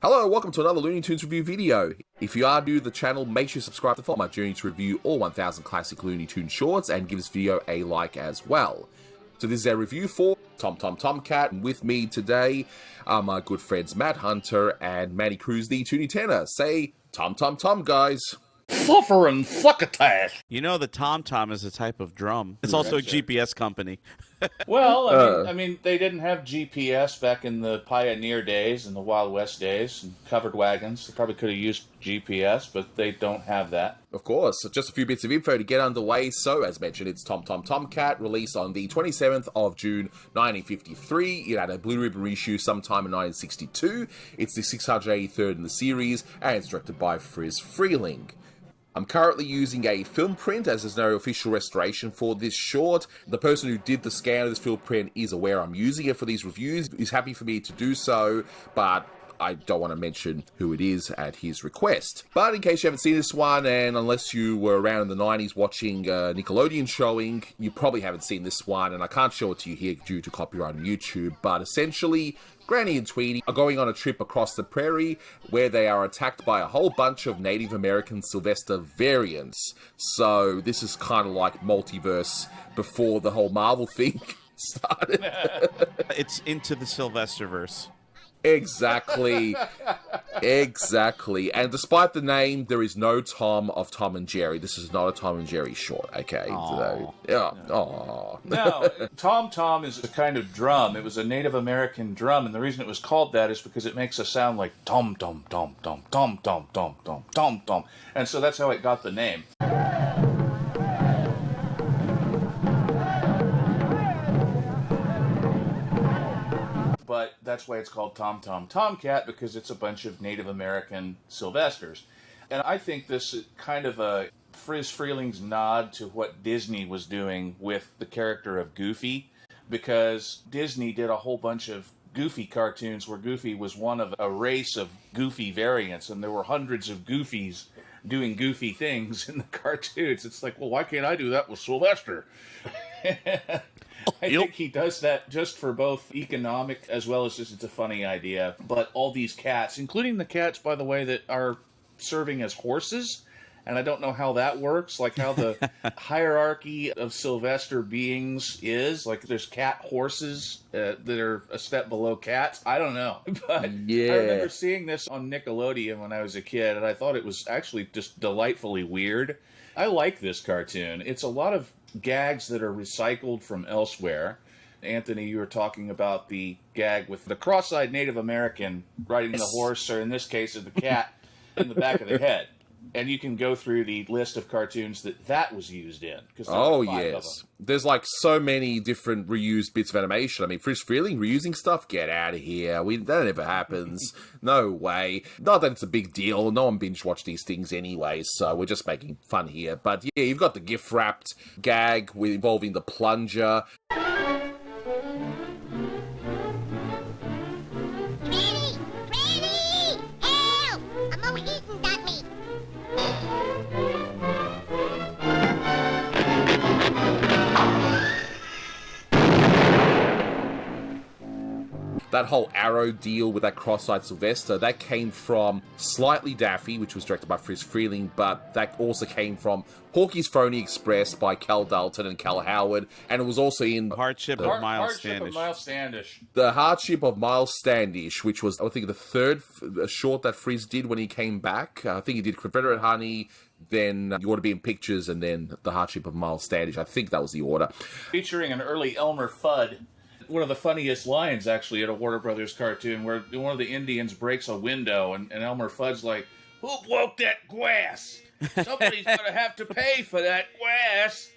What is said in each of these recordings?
Hello, welcome to another Looney Tunes review video. If you are new to the channel, make sure you subscribe to follow my journey to review all 1000 classic Looney Tunes shorts and give this video a like as well. So this is a review for Tomcat, and with me today are my good friends Matt Hunter and Manny Cruz, the Toonie Tenor. Say Tom, guys. Fluffer and Fluckatash. You know the tom-tom is a type of drum. It's also a GPS company. Well, I mean, they didn't have GPS back in the pioneer days and the Wild West days and covered wagons. They probably could have used GPS, but they don't have that. Of course, just a few bits of info to get underway. So, as mentioned, it's Tomcat, released on the 27th of June, 1953. It had a Blue Ribbon reissue sometime in 1962. It's the 683rd in the series, and it's directed by Friz Freleng. I'm currently using a film print, as there's no official restoration for this short. The person who did the scan of this film print is aware I'm using it for these reviews. He's happy for me to do so, but I don't want to mention who it is at his request. But in case you haven't seen this one, and unless you were around in the 90s watching Nickelodeon showing, you probably haven't seen this one, and I can't show it to you here due to copyright on YouTube, but essentially, Granny and Tweety are going on a trip across the prairie where they are attacked by a whole bunch of Native American Sylvester variants. So this is kind of like multiverse before the whole Marvel thing started. It's into the Sylvesterverse. Exactly. And despite the name, there is no Tom of Tom and Jerry. This is not a Tom and Jerry short, okay? Aww. No, tom is a kind of drum. It was a Native American drum, and the reason it was called that is because it makes a sound like tom, tom, tom, tom, tom, tom, tom, tom, tom, tom. And so that's how it got the name. But that's why it's called Tomcat, because it's a bunch of Native American Sylvesters. And I think this is kind of a Friz Freleng's nod to what Disney was doing with the character of Goofy, because Disney did a whole bunch of Goofy cartoons where Goofy was one of a race of Goofy variants, and there were hundreds of Goofies doing goofy things in the cartoons. It's like, well, why can't I do that with Sylvester? I think he does that just for both economic as well as just it's a funny idea. But all these cats, including the cats, by the way, that are serving as horses, and I don't know how that works, like how the hierarchy of Sylvester beings is. Like there's cat horses that are a step below cats. I don't know. But yeah. I remember seeing this on Nickelodeon when I was a kid, and I thought it was actually just delightfully weird. I like this cartoon. It's a lot of gags that are recycled from elsewhere. Anthony, you were talking about the gag with the cross-eyed Native American riding the horse, or in this case, the cat in the back of the head. And you can go through the list of cartoons that was used in. Oh, yes. There's like so many different reused bits of animation. I mean, Friz Freleng reusing stuff? Get out of here. That never happens. No way. Not that it's a big deal. No one binge-watch these things anyway, so we're just making fun here. But yeah, you've got the gift-wrapped gag involving the plunger. That whole arrow deal with that cross-eyed Sylvester, that came from Slightly Daffy, which was directed by Friz Freleng, but that also came from Porky's Phony Express by Cal Dalton and Cal Howard, and it was also in Hardship of Miles Standish. The Hardship of Miles Standish, which was, I think, the third short that Friz did when he came back. I think he did Confederate Honey, then You Ought to Be in Pictures, and then The Hardship of Miles Standish. I think that was the order. Featuring an early Elmer Fudd. One of the funniest lines, actually, in a Warner Brothers cartoon, where one of the Indians breaks a window, and Elmer Fudd's like, "Who broke that glass? Somebody's going to have to pay for that glass."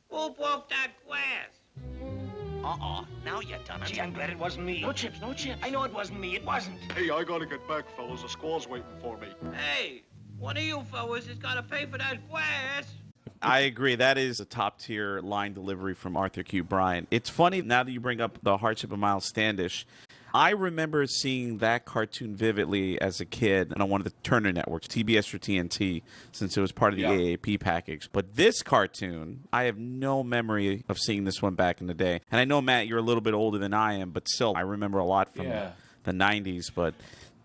Who broke that glass? Now you done it. Gee, I'm glad it wasn't me. No chips. I know it wasn't me. It wasn't. Hey, I gotta get back, fellas. The squaw's waiting for me. Hey, one of you fellas has got to pay for that glass. I agree. That is a top-tier line delivery from Arthur Q. Bryan. It's funny, now that you bring up The Hardship of Miles Standish, I remember seeing that cartoon vividly as a kid on one of the Turner networks, TBS or TNT, since it was part of the AAP package. But this cartoon, I have no memory of seeing this one back in the day. And I know, Matt, you're a little bit older than I am, but still, I remember a lot from the 90s. But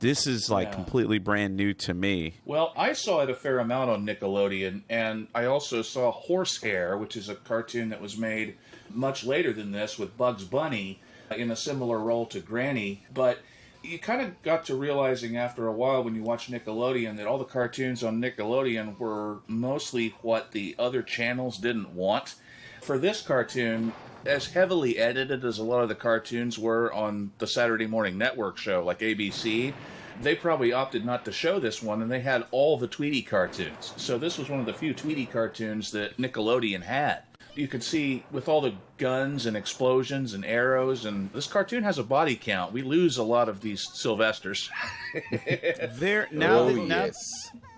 This is like completely brand new to me. Well, I saw it a fair amount on Nickelodeon, and I also saw Horsehair, which is a cartoon that was made much later than this with Bugs Bunny in a similar role to Granny. But you kind of got to realizing after a while when you watch Nickelodeon that all the cartoons on Nickelodeon were mostly what the other channels didn't want. For this cartoon, as heavily edited as a lot of the cartoons were on the Saturday morning network show like ABC, they probably opted not to show this one, and they had all the Tweety cartoons. So this was one of the few Tweety cartoons that Nickelodeon had. You could see with all the guns and explosions and arrows, and this cartoon has a body count. We lose a lot of these Sylvesters.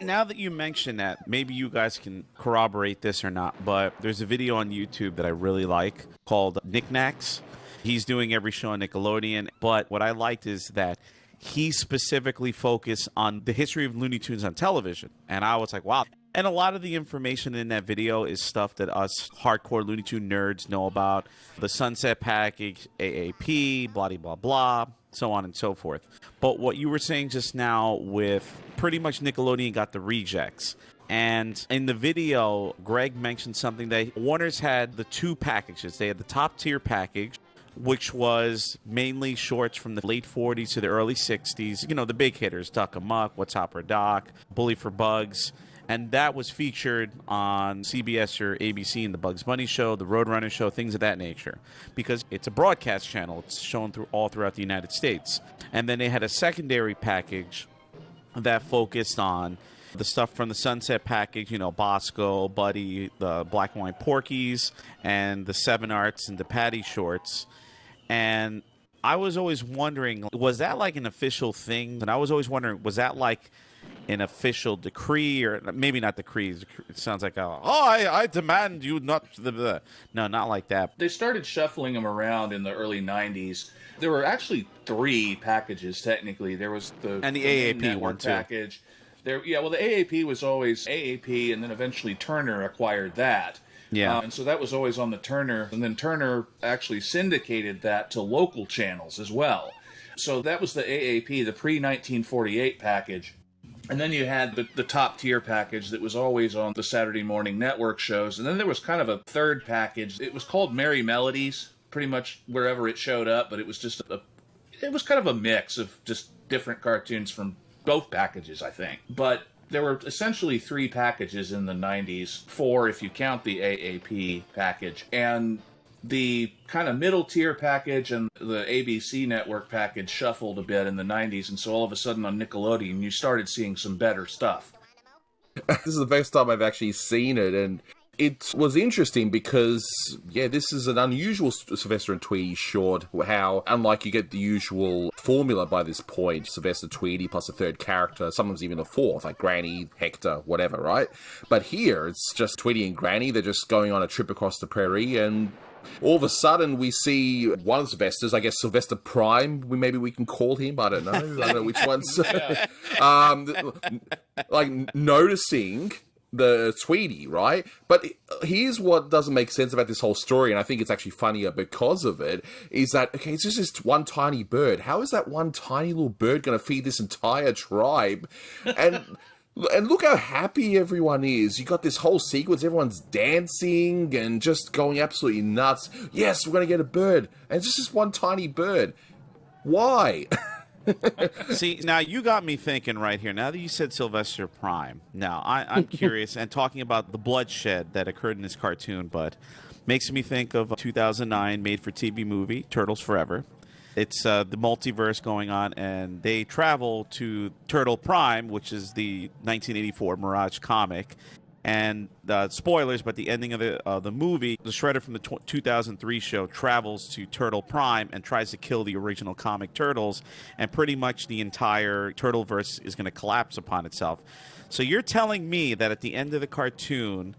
Now that you mention that, maybe you guys can corroborate this or not, but there's a video on YouTube that I really like called Knickknacks. He's doing every show on Nickelodeon, but what I liked is that he specifically focused on the history of Looney Tunes on television. And I was like, wow. And a lot of the information in that video is stuff that us hardcore Looney Tune nerds know about. The Sunset Package, AAP, blah, blah, blah, so on and so forth. But what you were saying just now with pretty much Nickelodeon got the rejects. And in the video, Greg mentioned something that Warner's had the two packages. They had the top tier package, which was mainly shorts from the late 40s to the early 60s. You know, the big hitters, Duck Amuck, What's Hopper Doc, Bully for Bugs. And that was featured on CBS or ABC in the Bugs Bunny Show, the Roadrunner Show, things of that nature. Because it's a broadcast channel. It's shown all throughout the United States. And then they had a secondary package that focused on the stuff from the Sunset Package, you know, Bosco, Buddy, the Black and White Porkies, and the Seven Arts and the Patty shorts. And I was always wondering, was that like an official thing? And I was always wondering, was that like an official decree, or maybe not decree? It sounds like, I demand you not... No, not like that. They started shuffling them around in the early 90s. There were actually 3 packages, technically. There was the AAP one, too. Package. The AAP was always AAP, and then eventually Turner acquired that. Yeah. And so that was always on the Turner, and then Turner actually syndicated that to local channels as well. So that was the AAP, the pre-1948 package. And then you had the top tier package that was always on the Saturday morning network shows. And then there was kind of a third package. It was called Merry Melodies, pretty much wherever it showed up, but it was just it was kind of a mix of just different cartoons from both packages, I think. But there were essentially 3 packages in the 90s, 4 if you count the AAP package. And the kind of middle tier package and the ABC network package shuffled a bit in the 90s, and so all of a sudden on Nickelodeon you started seeing some better stuff. This is the first time I've actually seen it, and it was interesting because, this is an unusual Sylvester and Tweety short, how, unlike you get the usual formula by this point, Sylvester, Tweety, plus a third character, sometimes even a fourth, like Granny, Hector, whatever, right? But here, it's just Tweety and Granny, they're just going on a trip across the prairie, and all of a sudden we see one of Sylvester's, I guess Sylvester Prime, maybe we can call him, I don't know which one's, like noticing the Tweety, right? But here's what doesn't make sense about this whole story, and I think it's actually funnier because of it, is that, okay, it's just this one tiny bird. How is that one tiny little bird going to feed this entire tribe? And look how happy everyone is. You got this whole sequence, everyone's dancing and just going absolutely nuts. Yes, we're going to get a bird. And it's just this one tiny bird. Why? See, now you got me thinking right here. Now that you said Sylvester Prime, now I'm curious, and talking about the bloodshed that occurred in this cartoon, but makes me think of a 2009 made-for-TV movie, Turtles Forever. It's the multiverse going on, and they travel to Turtle Prime, which is the 1984 Mirage comic. And spoilers, but the ending of the movie, the Shredder from the 2003 show travels to Turtle Prime and tries to kill the original comic Turtles, and pretty much the entire Turtleverse is going to collapse upon itself. So you're telling me that at the end of the cartoon,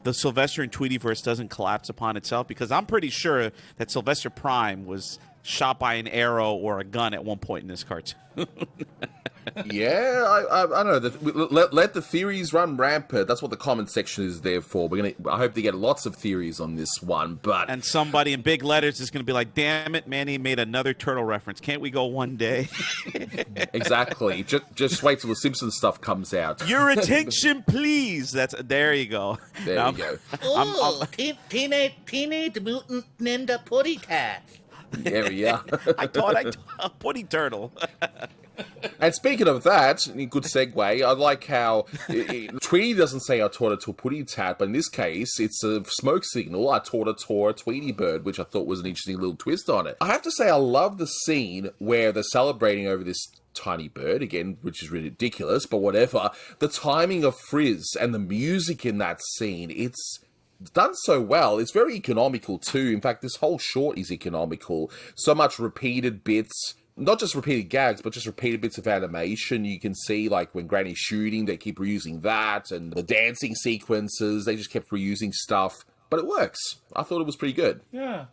the Sylvester and Tweetyverse doesn't collapse upon itself? Because I'm pretty sure that Sylvester Prime was shot by an arrow or a gun at one point in this cartoon. Yeah, I don't know. Let the theories run rampant. That's what the comment section is there for. I hope to get lots of theories on this one. But And somebody in big letters is going to be like, "Damn it, Manny made another turtle reference. Can't we go one day?" exactly. Just wait till the Simpsons stuff comes out. Your attention, please. There you go. There you go. Oh, Teenage Mutant Ninja Putty Cat. There we are. I thought putty turtle. And speaking of that, good segue, I like how Tweety doesn't say I taught it to a putty tat, but in this case, it's a smoke signal. I taught it to a Tweety bird, which I thought was an interesting little twist on it. I have to say, I love the scene where they're celebrating over this tiny bird, again, which is ridiculous, but whatever. The timing of Frizz and the music in that scene, it's done so well. It's very economical too. In fact, this whole short is economical. So much repeated bits. Not just repeated gags, but just repeated bits of animation. You can see, like, when Granny's shooting, they keep reusing that, and the dancing sequences, they just kept reusing stuff. But it works. I thought it was pretty good. Yeah.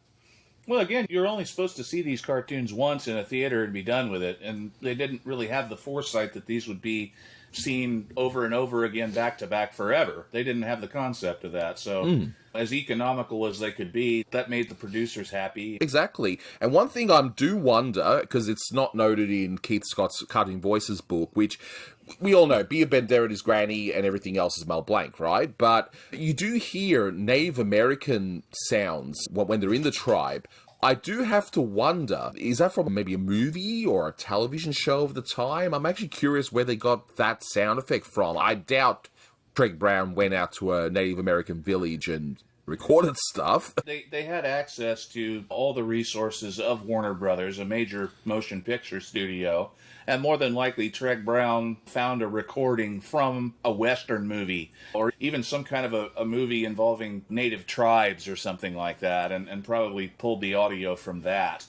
Well, again, you're only supposed to see these cartoons once in a theater and be done with it, and they didn't really have the foresight that these would be seen over and over again, back to back, forever. They didn't have the concept of that, so as economical as they could be, that made the producers happy. Exactly. And one thing I do wonder, because it's not noted in Keith Scott's Cartoon Voices book, which we all know, Bea Benaderet is Granny and everything else is Mel Blanc, right? But you do hear Native American sounds when they're in the tribe. I do have to wonder, is that from maybe a movie or a television show of the time? I'm actually curious where they got that sound effect from. I doubt Craig Brown went out to a Native American village and recorded stuff. They had access to all the resources of Warner Brothers, a major motion picture studio, and more than likely Treg Brown found a recording from a Western movie, or even some kind of a movie involving native tribes or something like that, and probably pulled the audio from that.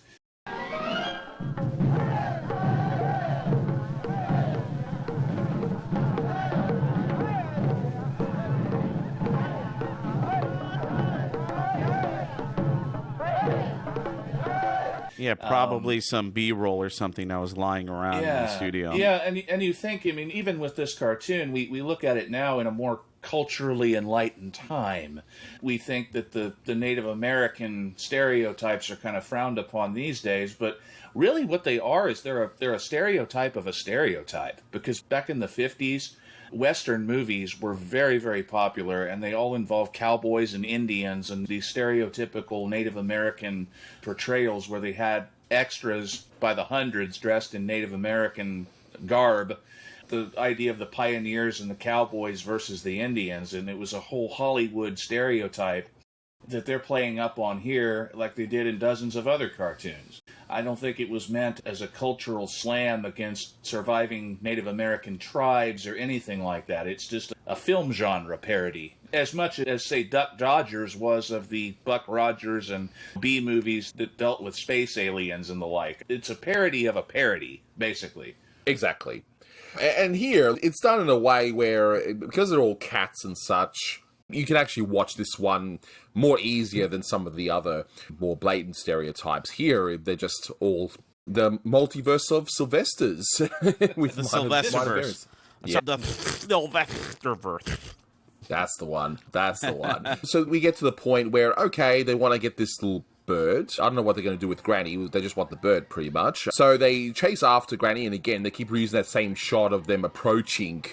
Yeah, probably some B-roll or something that was lying around in the studio. Yeah, and you think, I mean, even with this cartoon, we look at it now in a more culturally enlightened time. We think that the Native American stereotypes are kind of frowned upon these days, but really what they are is they're a stereotype of a stereotype. Because back in the 50s, Western movies were very, very popular, and they all involved cowboys and Indians and these stereotypical Native American portrayals where they had extras by the hundreds dressed in Native American garb. The idea of the pioneers and the cowboys versus the Indians, and it was a whole Hollywood stereotype that they're playing up on here like they did in dozens of other cartoons. I don't think it was meant as a cultural slam against surviving Native American tribes or anything like that. It's just a film genre parody. As much as, say, Duck Dodgers was of the Buck Rogers and B movies that dealt with space aliens and the like. It's a parody of a parody, basically. Exactly. And here, it's done in a way where, because they're all cats and such, you can actually watch this one more easier than some of the other more blatant stereotypes. Here, they're just all the multiverse of Sylvesters. With The Sylvesterverse. Yeah. The Sylvesterverse. That's the one. That's the one. So we get to the point where, okay, they want to get this little bird. I don't know what they're going to do with Granny. They just want the bird, pretty much. So they chase after Granny, and again, they keep reusing that same shot of them approaching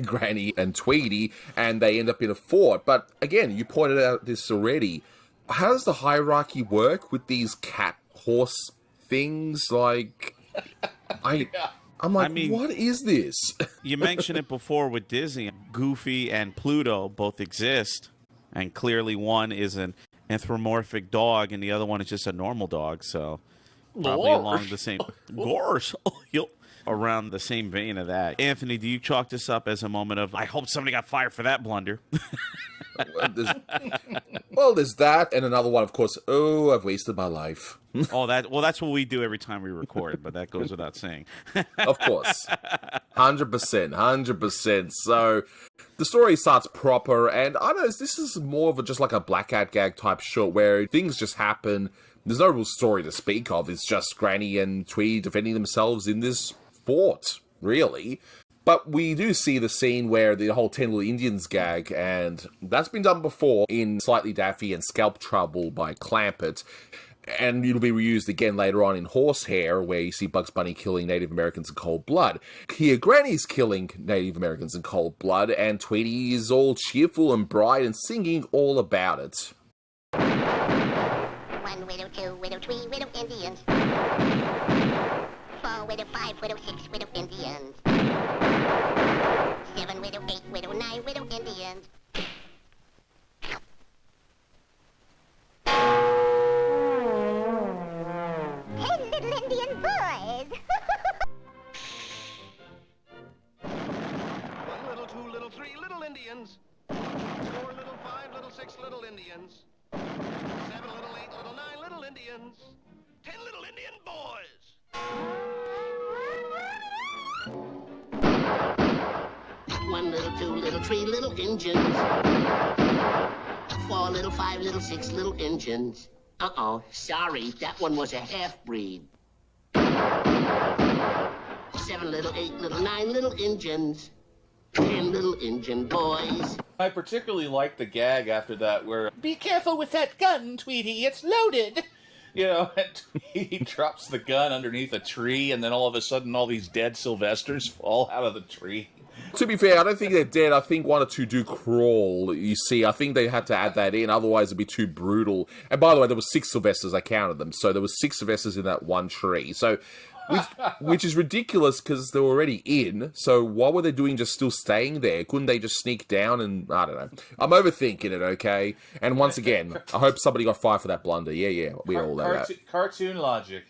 Granny and Tweety, and they end up in a fort. But again, you pointed out this already. How does the hierarchy work with these cat horse things? Like, I'm like, what is this? You mentioned it before with Disney. Goofy and Pluto both exist, and clearly one is an anthropomorphic dog, and the other one is just a normal dog. So probably along the same around the same vein of that. Anthony, do you chalk this up as a moment of, I hope somebody got fired for that blunder? There's that, and another one, of course. Oh, I've wasted my life. That's what we do every time we record, but that goes without saying. Of course. 100%. So the story starts proper, and I know this is more of just like a Black Cat gag type short where things just happen. There's no real story to speak of. It's just Granny and Tweety defending themselves in this fort. really. But we do see the scene where the whole 10 Little Indians gag, and that's been done before in Slightly Daffy and Scalp Trouble by Clampett. And it'll be reused again later on in Horsehair, where you see Bugs Bunny killing Native Americans in cold blood. Here, Granny's killing Native Americans in cold blood, and Tweety is all cheerful and bright and singing all about it. 1 widow, 2 widow, 3 widow Indians. 4 widow, 5 widow, 6 widow Indians. 7 widow, 8 widow, 9 widow Indians. 10 little Indian boys. 1 little, 2 little, 3 little Indians. 4 little, 5 little, 6 little Indians. 7 little, 8 little, 9 little Indians. 10 little Indian boys. 1 little, 2 little, 3 little Indians. 4 little, 5 little, 6 little Indians. Uh-oh, sorry, that one was a half-breed. 7 little, 8 little, 9 little Indians. 10 little Indian boys. I particularly like the gag after that where, Be careful with that gun, Tweety. It's loaded. you know, he drops the gun underneath a tree, and then all of a sudden all these dead Sylvesters fall out of the tree. To be fair, I don't think they're dead. I think 1 or 2 do crawl. You see, I think they had to add that in, otherwise it'd be too brutal. And by the way, there was 6 Sylvesters, I counted them. So there was 6 Sylvesters in that one tree. So, which is ridiculous because they were already in. So what were they doing just still staying there? Couldn't they just sneak down and, I don't know. I'm overthinking it, okay? And once again, I hope somebody got fired for that blunder. Yeah, we all know that. Cartoon logic.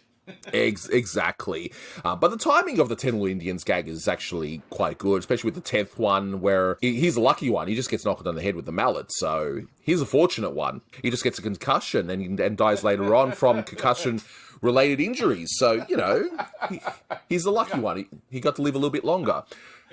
Exactly. But the timing of the 10 Little Indians gag is actually quite good, especially with the 10th one, where he's a lucky one. He just gets knocked on the head with the mallet, so he's a fortunate one. He just gets a concussion and dies later on from concussion-related injuries. So, you know, he's a lucky one. He got to live a little bit longer.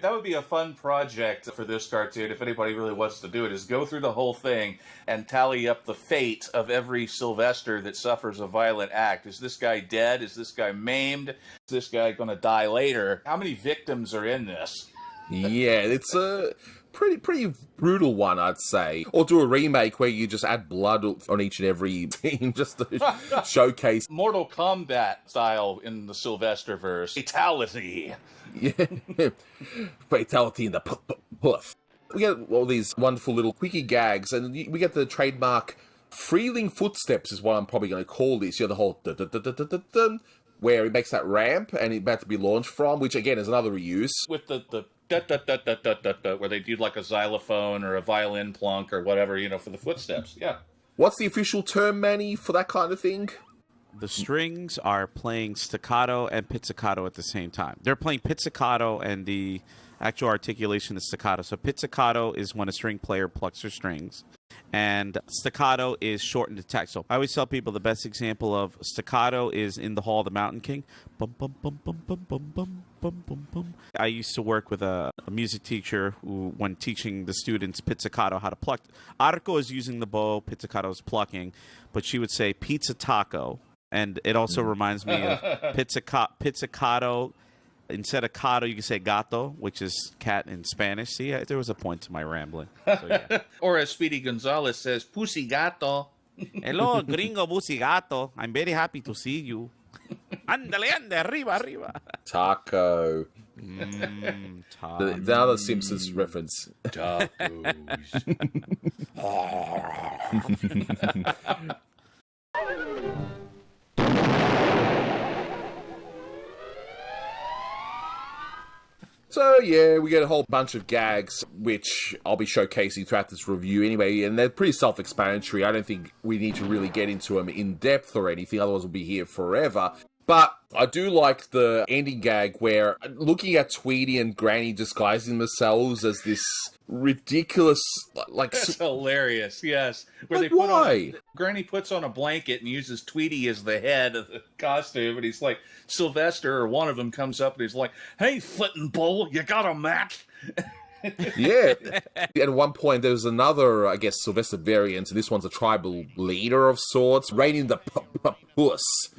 That would be a fun project for this cartoon, if anybody really wants to do it, is go through the whole thing and tally up the fate of every Sylvester that suffers a violent act. Is this guy dead? Is this guy maimed? Is this guy going to die later? How many victims are in this? Yeah, it's a pretty brutal one, I'd say. Or do a remake where you just add blood on each and every scene just to showcase. Mortal Kombat style in the Sylvesterverse. Fatality. Yeah. Fatality in the poof. We get all these wonderful little quickie gags, and we get the trademark Freeling Footsteps is what I'm probably going to call this. You know, the whole dun, where he makes that ramp and it's about to be launched from, which again is another reuse. With the where they do like a xylophone or a violin plunk or whatever, you know, for the footsteps. Yeah. What's the official term, Manny, for that kind of thing? The strings are playing staccato and pizzicato at the same time. They're playing pizzicato, and the actual articulation is staccato. So pizzicato is when a string player plucks their strings, and staccato is shortened attack. So I always tell people the best example of staccato is in The Hall of the Mountain King. Bum, bum, bum, bum, bum, bum, bum, bum, bum, bum. I used to work with a music teacher who, when teaching the students pizzicato how to pluck, arco is using the bow, pizzicato is plucking, but she would say pizza taco. And it also reminds me of pizzicato. Instead of cato, you can say gato, which is cat in Spanish. See, there was a point to my rambling. So, yeah. Or as Speedy Gonzalez says, pussy gato. Hello, gringo pussy gato. I'm very happy to see you. Ándale, ande, arriba, arriba. Taco. The other Simpsons reference. Tacos. So, yeah, we get a whole bunch of gags, which I'll be showcasing throughout this review anyway, and they're pretty self-explanatory. I don't think we need to really get into them in depth or anything, otherwise we'll be here forever. But I do like the ending gag where, looking at Tweety and Granny disguising themselves as this ridiculous, like... That's hilarious, yes. Where Like, why? Granny puts on a blanket and uses Tweety as the head of the costume, and he's like, Sylvester, or one of them comes up and he's like, hey, Flittin' Bull, you got a match? Yeah. At one point, there was another, I guess, Sylvester variant, and this one's a tribal leader of sorts, reigning the puss.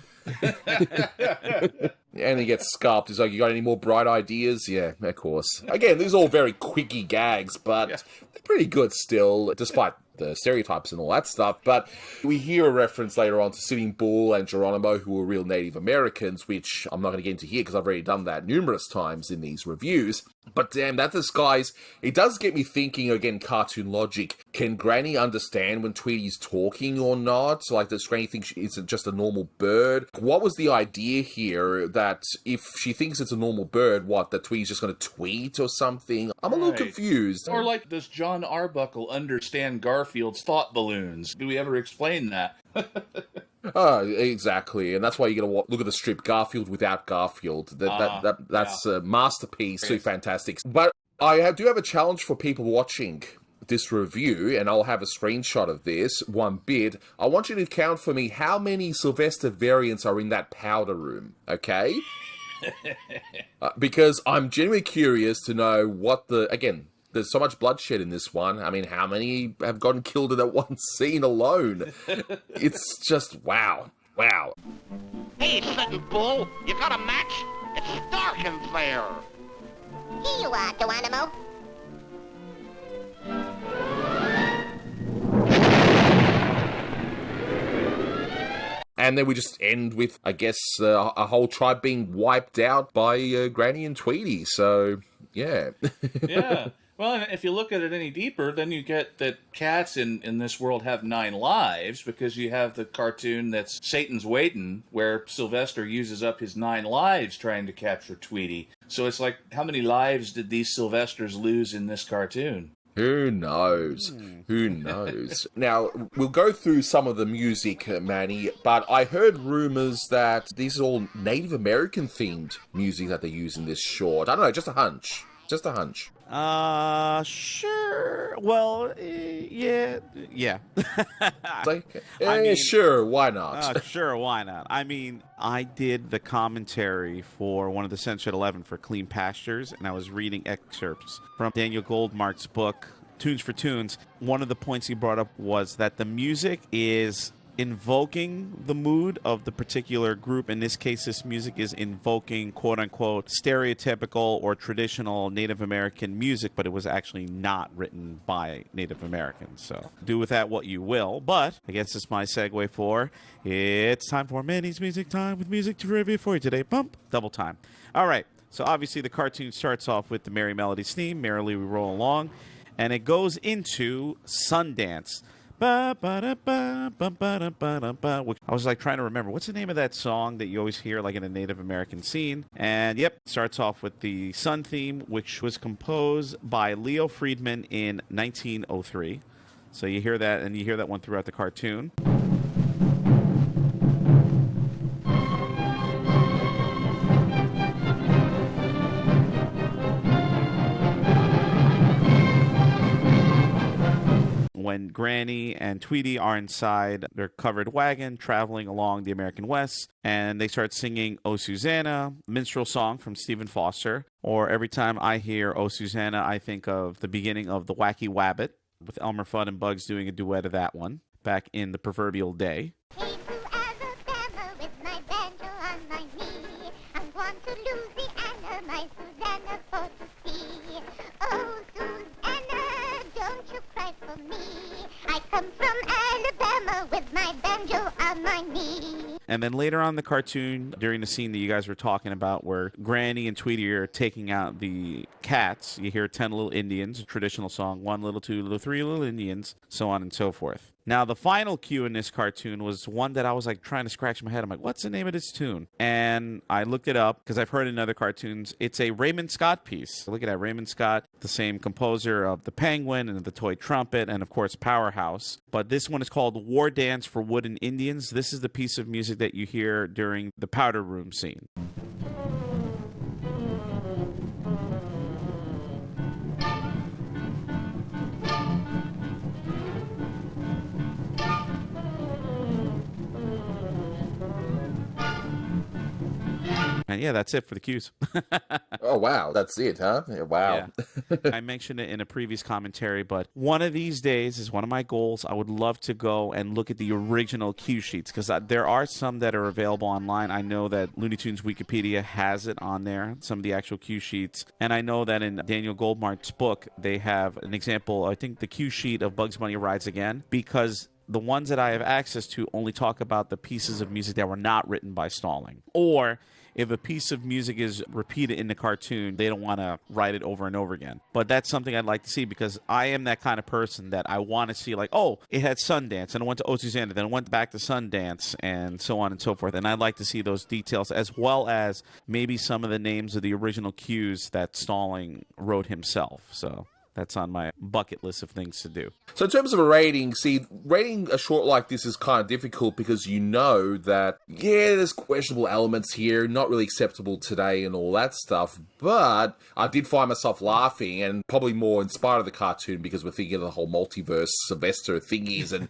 And he gets sculpted. He's like, you got any more bright ideas? Yeah, of course. Again, these are all very quickie gags, but they're pretty good still, despite the stereotypes and all that stuff. But we hear a reference later on to Sitting Bull and Geronimo, who were real Native Americans, which I'm not going to get into here because I've already done that numerous times in these reviews. But damn, that disguise, it does get me thinking, again, cartoon logic. Can Granny understand when Tweety's talking or not? Like, does Granny think it's just a normal bird? What was the idea here that if she thinks it's a normal bird, that Tweety's just going to tweet or something? I'm a little confused. Or like, does John Arbuckle understand Garfield's thought balloons? Do we ever explain that? Exactly, and that's why you got to look at the strip Garfield without Garfield. That's a masterpiece, so fantastic. But I do have a challenge for people watching this review, and I'll have a screenshot of this, one bit. I want you to count for me how many Sylvester variants are in that powder room, okay? Because I'm genuinely curious to know what again, there's so much bloodshed in this one. I mean, how many have gotten killed in that one scene alone? It's just, wow. Hey, Sitting Bull, you got a match? It's dark in there. Here you are, Geronimo. And then we just end with, I guess, a whole tribe being wiped out by Granny and Tweety. So, yeah. Yeah. Well, if you look at it any deeper, then you get that cats in this world have 9 lives, because you have the cartoon that's Satan's Waitin', where Sylvester uses up his 9 lives trying to capture Tweety. So it's like, how many lives did these Sylvesters lose in this cartoon? Who knows? Who knows? Now, we'll go through some of the music, Manny, but I heard rumors that these are all Native American themed music that they use in this short. I don't know, just a hunch. Sure. Well, yeah. Sure, why not? Sure, why not? I mean, I did the commentary for one of the Censored 11 for Clean Pastures, and I was reading excerpts from Daniel Goldmark's book, Tunes for Tunes. One of the points he brought up was that the music is invoking the mood of the particular group. In this case, this music is invoking quote-unquote stereotypical or traditional Native American music, but it was actually not written by Native Americans. So do with that what you will, but I guess it's my segue for it's time for Manny's Music Time with music to review for you today. Bump, double time. All right, so obviously the cartoon starts off with the Merry Melodies theme, Merrily We Roll Along, and it goes into Sundance. Which I was like trying to remember, what's the name of that song that you always hear like in a Native American scene? And yep, starts off with the Sun theme, which was composed by Leo Friedman in 1903. So you hear that, and you hear that one throughout the cartoon. When Granny and Tweety are inside their covered wagon traveling along the American West, and they start singing "Oh Susanna," minstrel song from Stephen Foster. Or every time I hear "Oh Susanna," I think of the beginning of The Wacky Wabbit, with Elmer Fudd and Bugs doing a duet of that one back in the proverbial day. Came to Alabama with my banjo on my knee. I'm going to Louisiana, my Susanna for to see. Oh, Susanna, don't you cry for me. I come from Alabama with my banjo on my knee. And then later on in the cartoon, during the scene that you guys were talking about where Granny and Tweety are taking out the cats, you hear 10 Little Indians, a traditional song, 1 little, 2 little, 3 little Indians, so on and so forth. Now, the final cue in this cartoon was one that I was like trying to scratch my head. I'm like, what's the name of this tune? And I looked it up because I've heard it in other cartoons. It's a Raymond Scott piece. Look at that. Raymond Scott, the same composer of The Penguin and The Toy Trumpet and, of course, Powerhouse. But this one is called War Dance for Wooden Indians. This is the piece of music that you hear during the powder room scene. And yeah, that's it for the cues. Oh, wow. That's it, huh? Yeah, wow. Yeah. I mentioned it in a previous commentary, but one of these days is one of my goals. I would love to go and look at the original cue sheets, because there are some that are available online. I know that Looney Tunes Wikipedia has it on there, some of the actual cue sheets. And I know that in Daniel Goldmark's book, they have an example, I think the cue sheet of Bugs Bunny Rides Again, because the ones that I have access to only talk about the pieces of music that were not written by Stalling. Or if a piece of music is repeated in the cartoon, they don't want to write it over and over again. But that's something I'd like to see, because I am that kind of person that I want to see, like, oh, it had Sundance, and it went to Otsuzanda, then it went back to Sundance, and so on and so forth. And I'd like to see those details, as well as maybe some of the names of the original cues that Stalling wrote himself. So that's on my bucket list of things to do. So in terms of a rating, rating a short like this is kind of difficult because you know that, yeah, there's questionable elements here, not really acceptable today and all that stuff, but I did find myself laughing, and probably more inspired of the cartoon because we're thinking of the whole multiverse Sylvester thingies, and,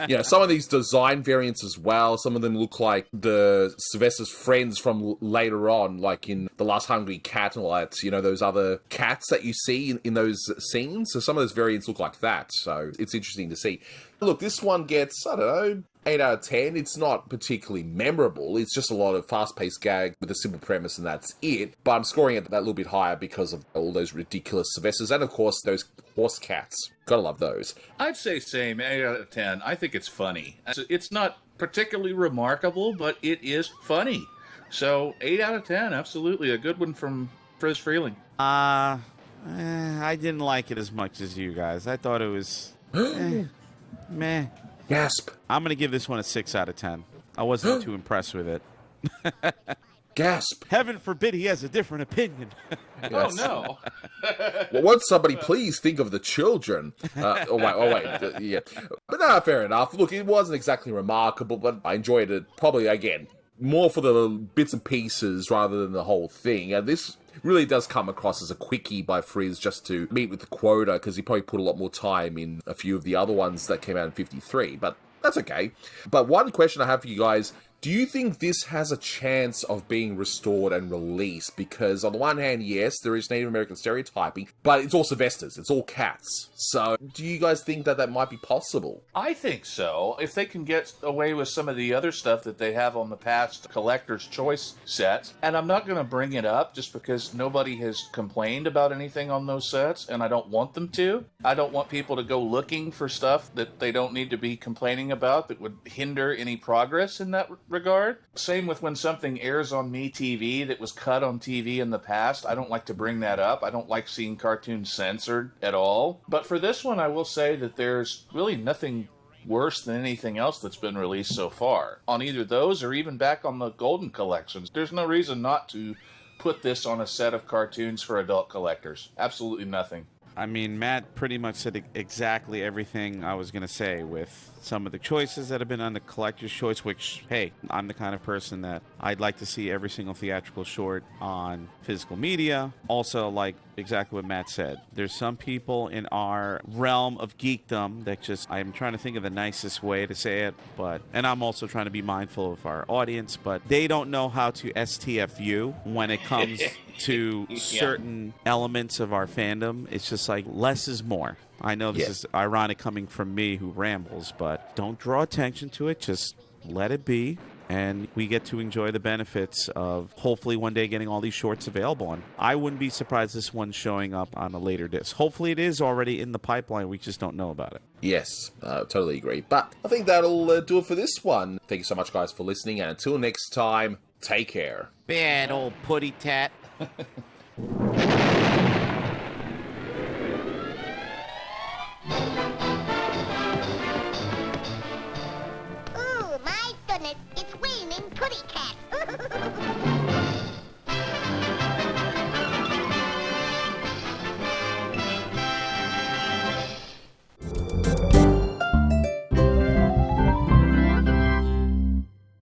you know, some of these design variants as well. Some of them look like the Sylvester's friends from later on, like in The Last Hungry Cat and all that, you know, those other cats that you see in those scenes. So some of those variants look like that, so it's interesting to see. Look, this one gets, I don't know, 8 out of 10. It's not particularly memorable. It's just a lot of fast-paced gag with a simple premise, and that's it. But I'm scoring it that little bit higher because of all those ridiculous Sylvesters, and of course those horse cats. Gotta love those. I'd say same, 8 out of 10. I think it's funny. It's not particularly remarkable, but it is funny. So 8 out of 10, absolutely. A good one from Friz Freeling. I didn't like it as much as you guys. I thought it was meh. Gasp. I'm going to give this one a 6 out of 10. I wasn't too impressed with it. Gasp. Heaven forbid he has a different opinion. Yes. Oh, no. Well, won't somebody please think of the children? Yeah. But no, fair enough. Look, it wasn't exactly remarkable, but I enjoyed it probably, again, more for the bits and pieces rather than the whole thing. And this really does come across as a quickie by Friz just to meet with the quota, because he probably put a lot more time in a few of the other ones that came out in 53, but that's okay. But one question I have for you guys, do you think this has a chance of being restored and released? Because on the one hand, yes, there is Native American stereotyping, but it's all Sylvesters, it's all cats. So do you guys think that might be possible? I think so. If they can get away with some of the other stuff that they have on the past Collector's Choice sets, and I'm not going to bring it up just because nobody has complained about anything on those sets, and I don't want them to. I don't want people to go looking for stuff that they don't need to be complaining about that would hinder any progress in that regard. Same with when something airs on MeTV that was cut on TV in the past. I don't like to bring that up. I don't like seeing cartoons censored at all. But for this one, I will say that there's really nothing worse than anything else that's been released so far. On either those or even back on the Golden Collections. There's no reason not to put this on a set of cartoons for adult collectors. Absolutely nothing. I mean, Matt pretty much said exactly everything I was going to say with some of the choices that have been on the Collector's Choice, which, hey, I'm the kind of person that I'd like to see every single theatrical short on physical media. Also, like exactly what Matt said, there's some people in our realm of geekdom that just, I'm trying to think of the nicest way to say it, and I'm also trying to be mindful of our audience, but they don't know how to STFU when it comes to certain elements of our fandom. It's just like less is more. I know this is ironic coming from me who rambles, but don't draw attention to it. Just let it be. And we get to enjoy the benefits of hopefully one day getting all these shorts available. And I wouldn't be surprised this one's showing up on a later disc. Hopefully it is already in the pipeline. We just don't know about it. Yes, totally agree. But I think that'll do it for this one. Thank you so much, guys, for listening. And until next time, take care. Bad old putty tat.